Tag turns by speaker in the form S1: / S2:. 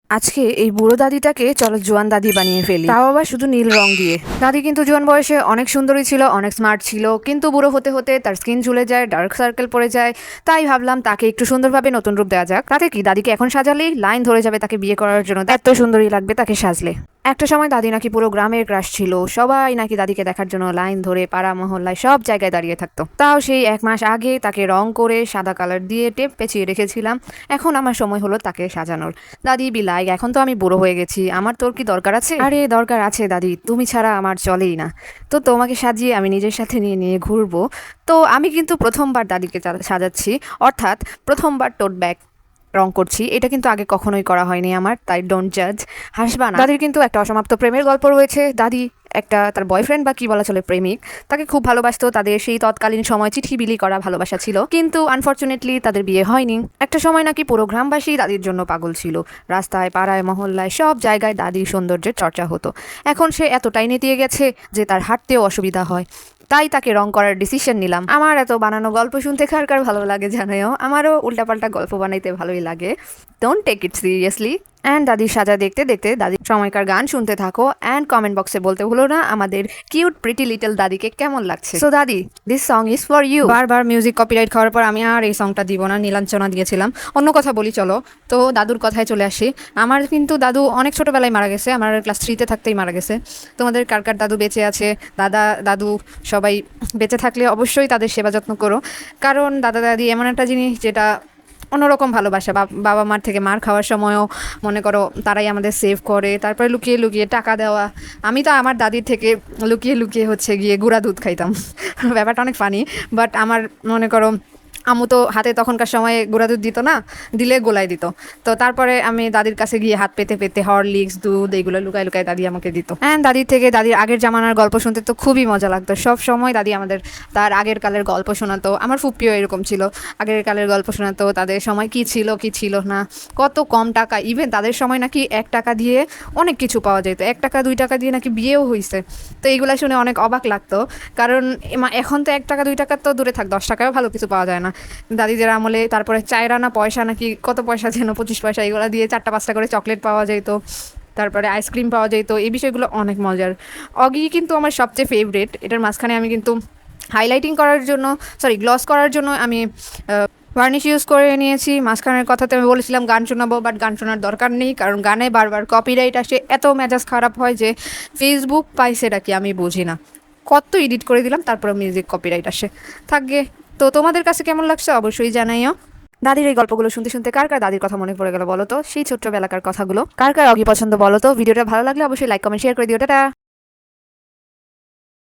S1: আজকে এই বুড়ো দাদিটাকে চলো জোয়ান দাদি বানিয়ে ফেলি, তাও আবার শুধু নীল রং দিয়ে। দাদি কিন্তু জোয়ান বয়সে অনেক সুন্দরী ছিল, অনেক স্মার্ট ছিল, কিন্তু বুড়ো হতে হতে তার স্কিন ঝুলে যায়, ডার্ক সার্কেল পড়ে যায়। তাই ভাবলাম তাকে একটু সুন্দরভাবে নতুন রূপ দেওয়া যাক। তাতে কি, দাদিকে এখন সাজালেই লাইন ধরে যাবে তাকে বিয়ে করার জন্য, এত সুন্দরী লাগবে তাকে সাজলে। একটা সময় দাদি নাকি পুরো গ্রামের ক্রাশ ছিল, সবাই নাকি দাদিকে দেখার জন্য লাইন ধরে পাড়া মহল্লায় সব জায়গায় দাঁড়িয়ে থাকতো। তাও সেই 1 মাস আগে তাকে রং করে সাদা কালার দিয়ে টেপ পেঁচিয়ে রেখেছিলাম। এখন আমার সময় হলো তাকে সাজানোর। দাদি বিলাই, এখন তো আমি বুড়ো হয়ে গেছি, আমার তোর কি দরকার আছে? আরে দরকার আছে দাদি, তুমি ছাড়া আমার চলেই না। তো তোমাকে সাজিয়ে আমি নিজের সাথে নিয়ে নিয়ে ঘুরবো। তো আমি কিন্তু প্রথমবার দাদিকে সাজাচ্ছি, অর্থাৎ প্রথমবার টোট ব্যাগ রং করছি। এটা কিন্তু আগে কখনোই করা হয়নি আমার, তাই ডোন্ট জাজ, হাসবা না। দাদির কিন্তু একটা অসমাপ্ত প্রেমের গল্প রয়েছে। দাদি একটা তার বয়ফ্রেন্ড বা কি বলা চলে প্রেমিক, তাকে খুব ভালোবাসতো। তাদের সেই তৎকালীন সময় চিঠি বিলি করা ভালোবাসা ছিল, কিন্তু আনফর্চুনেটলি তাদের বিয়ে হয়নি। একটা সময় নাকি পুরো গ্রামবাসী দাদির জন্য পাগল ছিল, রাস্তায় পাড়ায় মহল্লায় সব জায়গায় দাদির সৌন্দর্যের চর্চা হতো। এখন সে এতটাই নেতিয়ে গেছে যে তার হাঁটতেও অসুবিধা হয়, তাই তাকে রং করার ডিসিশন নিলাম। আমার এত বানানো গল্প শুনতে কার কার ভালো লাগে জানাও, আমারও উল্টাপাল্টা গল্প বানাইতে ভালোই লাগে। Don't take it seriously. And দাদির সাজা দেখতে দেখতে দাদির সময়কার গান শুনতে থাকো, অ্যান্ড কমেন্ট বক্সে বলতে ভুলো না আমাদের কিউট প্রিটি লিটল দাদিকে কেমন লাগছে। সো দাদি, this song is for you. বারবার মিউজিক কপিরাইট খাওয়ার পর আমি আর এই সংটা দিব না, নীলাঞ্চনা দিয়েছিলাম। অন্য কথা বলি চলো, তো দাদুর কথায় চলে আসি। আমার কিন্তু দাদু অনেক ছোটোবেলায় মারা গেছে, আমার ক্লাস 3-তে থাকতেই মারা গেছে। তোমাদের কার কার দাদু বেঁচে আছে, দাদু সবাই বেঁচে থাকলে অবশ্যই তাদের সেবা যত্ন করো, কারণ দাদা দাদি এমন একটা জিনিস যেটা অন্যরকম ভালোবাসা। বাবা মার থেকে মার খাওয়ার সময়ও মনে করো তারাই আমাদের সেভ করে, তারপরে লুকিয়ে লুকিয়ে টাকা দেওয়া। আমি তো আমার দাদির থেকে লুকিয়ে লুকিয়ে হচ্ছে গিয়ে গুঁড়া দুধ খাইতাম। ব্যাপারটা অনেক ফানি, বাট আমার মনে করো আম্মু তো হাতে তখনকার সময়ে গুঁড়া দুধ দিত না, দিলে গোলাই দিত। তো তারপরে আমি দাদির কাছে গিয়ে হাত পেতে পেতে হরলিক্স দুধ এইগুলো লুকায় লুকায় দাদি আমাকে দিত। অ্যান্ড দাদির থেকে দাদির আগের জামানার গল্প শুনতে তো খুবই মজা লাগতো। সব সময় দাদি আমাদের তার আগের কালের গল্প শোনাতো। আমার ফুপ্পিও এরকম ছিল, আগের কালের গল্প শোনাতো, তাদের সময় কি ছিল কি ছিল না, কত কম টাকা, ইভেন তাদের সময় নাকি 1 টাকা দিয়ে অনেক কিছু পাওয়া যেত, 1 টাকা 2 টাকা দিয়ে নাকি বিয়েও হয়েছে। তো এইগুলো শুনে অনেক অবাক লাগতো, কারণ এখন তো 1 টাকা 2 টাকা তো দূরে থাক, 10 টাকায়ও ভালো কিছু পাওয়া যায় না। দাদিদের আমলে তারপরে 4 আনা পয়সা নাকি কত পয়সা যেন 25 পয়সা, এগুলো দিয়ে 4টা 5টা করে চকলেট পাওয়া যেত, তারপরে আইসক্রিম পাওয়া যেত। এই বিষয়গুলো অনেক মজার। অগি কিন্তু আমার সবচেয়ে ফেভারিট। এটার মাঝখানে আমি কিন্তু হাইলাইটিং করার জন্য, গ্লস করার জন্য আমি ভার্নিশ ইউজ করে নিয়েছি। মাঝখানের কথাতে আমি বলেছিলাম গান শোনাবো, বাট গান শোনার দরকার নেই, কারণ গানে বারবার কপিরাইট আসে, এত মেজাজ খারাপ হয় যে ফেসবুক পাইছে এটা কি আমি বুঝি না। কত এডিট করে দিলাম, তারপরে মিউজিক কপিরাইট আসে, থাকবে। তো তোমাদের কাছে কেমন লাগছে অবশ্যই জানাইও। দাদির এই গল্পগুলো শুনতে শুনতে কার কার দাদির কথা মনে পড়ে গেল বলো তো, সেই ছোট্টবেলাকার কথাগুলো। কার কার অগি পছন্দ বলো তো। ভিডিওটা ভালো লাগলে অবশ্যই লাইক কমেন্ট শেয়ার করে দিও। টাটা।